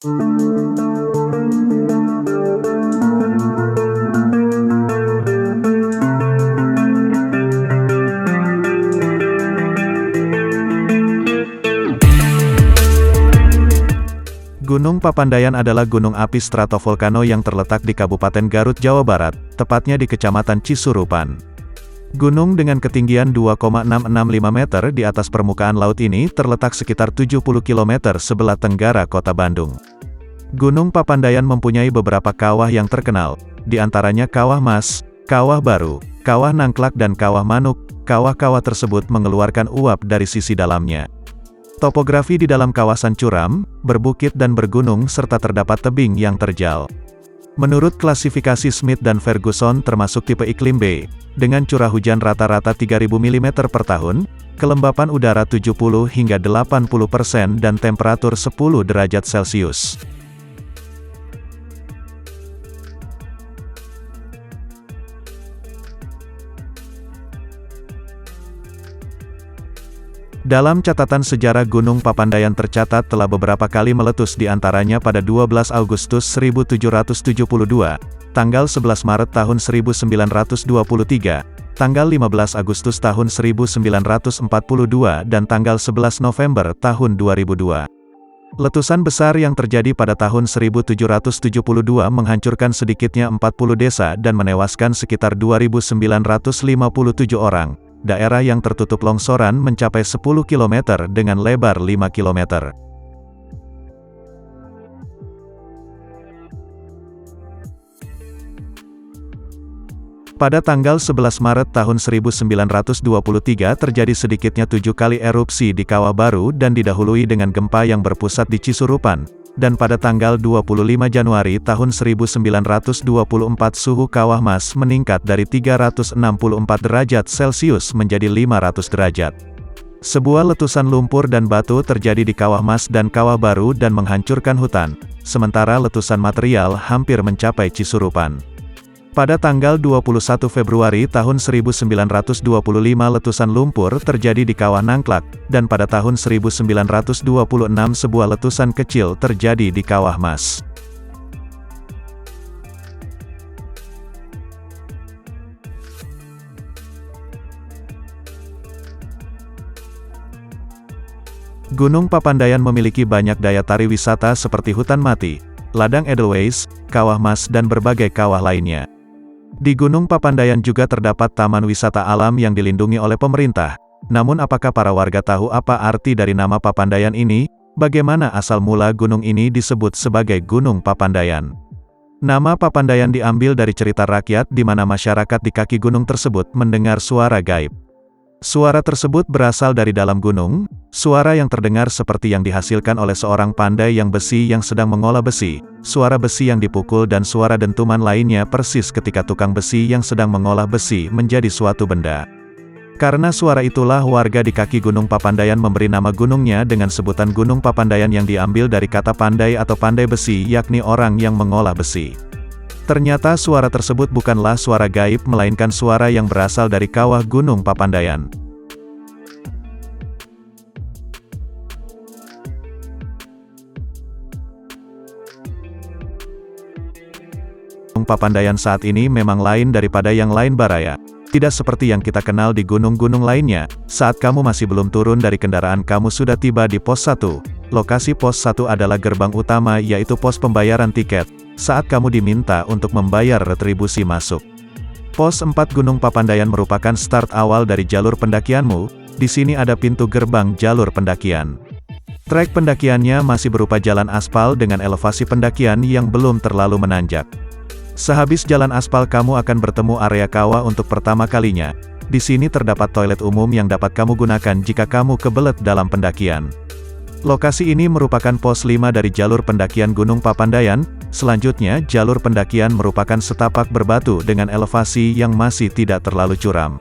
Gunung Papandayan adalah gunung api stratovolcano yang terletak di Kabupaten Garut, Jawa Barat, tepatnya di Kecamatan Cisurupan. Gunung dengan ketinggian 2,665 meter di atas permukaan laut ini terletak sekitar 70 km sebelah tenggara kota Bandung. Gunung Papandayan mempunyai beberapa kawah yang terkenal, di antaranya Kawah Mas, Kawah Baru, Kawah Nangklak dan Kawah Manuk. Kawah-kawah tersebut mengeluarkan uap dari sisi dalamnya. Topografi di dalam kawasan curam, berbukit dan bergunung serta terdapat tebing yang terjal. Menurut klasifikasi Smith dan Ferguson termasuk tipe iklim B, dengan curah hujan rata-rata 3.000 mm per tahun, kelembapan udara 70 hingga 80% dan temperatur 10 derajat Celcius. Dalam catatan sejarah Gunung Papandayan tercatat telah beberapa kali meletus, di antaranya pada 12 Agustus 1772, tanggal 11 Maret tahun 1923, tanggal 15 Agustus tahun 1942 dan tanggal 11 November tahun 2002. Letusan besar yang terjadi pada tahun 1772 menghancurkan sedikitnya 40 desa dan menewaskan sekitar 2.957 orang. Daerah yang tertutup longsoran mencapai 10 km dengan lebar 5 km. Pada tanggal 11 Maret tahun 1923 terjadi sedikitnya 7 kali erupsi di Kawah Baru dan didahului dengan gempa yang berpusat di Cisurupan. Dan pada tanggal 25 Januari tahun 1924 suhu Kawah Mas meningkat dari 364 derajat Celcius menjadi 500 derajat. Sebuah letusan lumpur dan batu terjadi di Kawah Mas dan Kawah Baru dan menghancurkan hutan, sementara letusan material hampir mencapai Cisurupan. Pada tanggal 21 Februari tahun 1925 letusan lumpur terjadi di Kawah Nangklak, dan pada tahun 1926 sebuah letusan kecil terjadi di Kawah Mas. Gunung Papandayan memiliki banyak daya tarik wisata seperti hutan mati, ladang Edelweiss, Kawah Mas dan berbagai kawah lainnya. Di Gunung Papandayan juga terdapat taman wisata alam yang dilindungi oleh pemerintah. Namun apakah para warga tahu apa arti dari nama Papandayan ini? Bagaimana asal mula gunung ini disebut sebagai Gunung Papandayan? Nama Papandayan diambil dari cerita rakyat di mana masyarakat di kaki gunung tersebut mendengar suara gaib. Suara tersebut berasal dari dalam gunung, suara yang terdengar seperti yang dihasilkan oleh seorang pandai yang besi yang sedang mengolah besi, suara besi yang dipukul dan suara dentuman lainnya persis ketika tukang besi yang sedang mengolah besi menjadi suatu benda. Karena suara itulah warga di kaki Gunung Papandayan memberi nama gunungnya dengan sebutan Gunung Papandayan yang diambil dari kata pandai atau pandai besi yakni orang yang mengolah besi. Ternyata suara tersebut bukanlah suara gaib melainkan suara yang berasal dari kawah Gunung Papandayan. Gunung Papandayan saat ini memang lain daripada yang lain baraya. Tidak seperti yang kita kenal di gunung-gunung lainnya, saat kamu masih belum turun dari kendaraan kamu sudah tiba di pos 1. Lokasi pos 1 adalah gerbang utama yaitu pos pembayaran tiket, saat kamu diminta untuk membayar retribusi masuk. Pos 4 Gunung Papandayan merupakan start awal dari jalur pendakianmu, di sini ada pintu gerbang jalur pendakian. Trek pendakiannya masih berupa jalan aspal dengan elevasi pendakian yang belum terlalu menanjak. Sehabis jalan aspal kamu akan bertemu area kawah untuk pertama kalinya. Di sini terdapat toilet umum yang dapat kamu gunakan jika kamu kebelet dalam pendakian. Lokasi ini merupakan pos 5 dari jalur pendakian Gunung Papandayan. Selanjutnya, jalur pendakian merupakan setapak berbatu dengan elevasi yang masih tidak terlalu curam.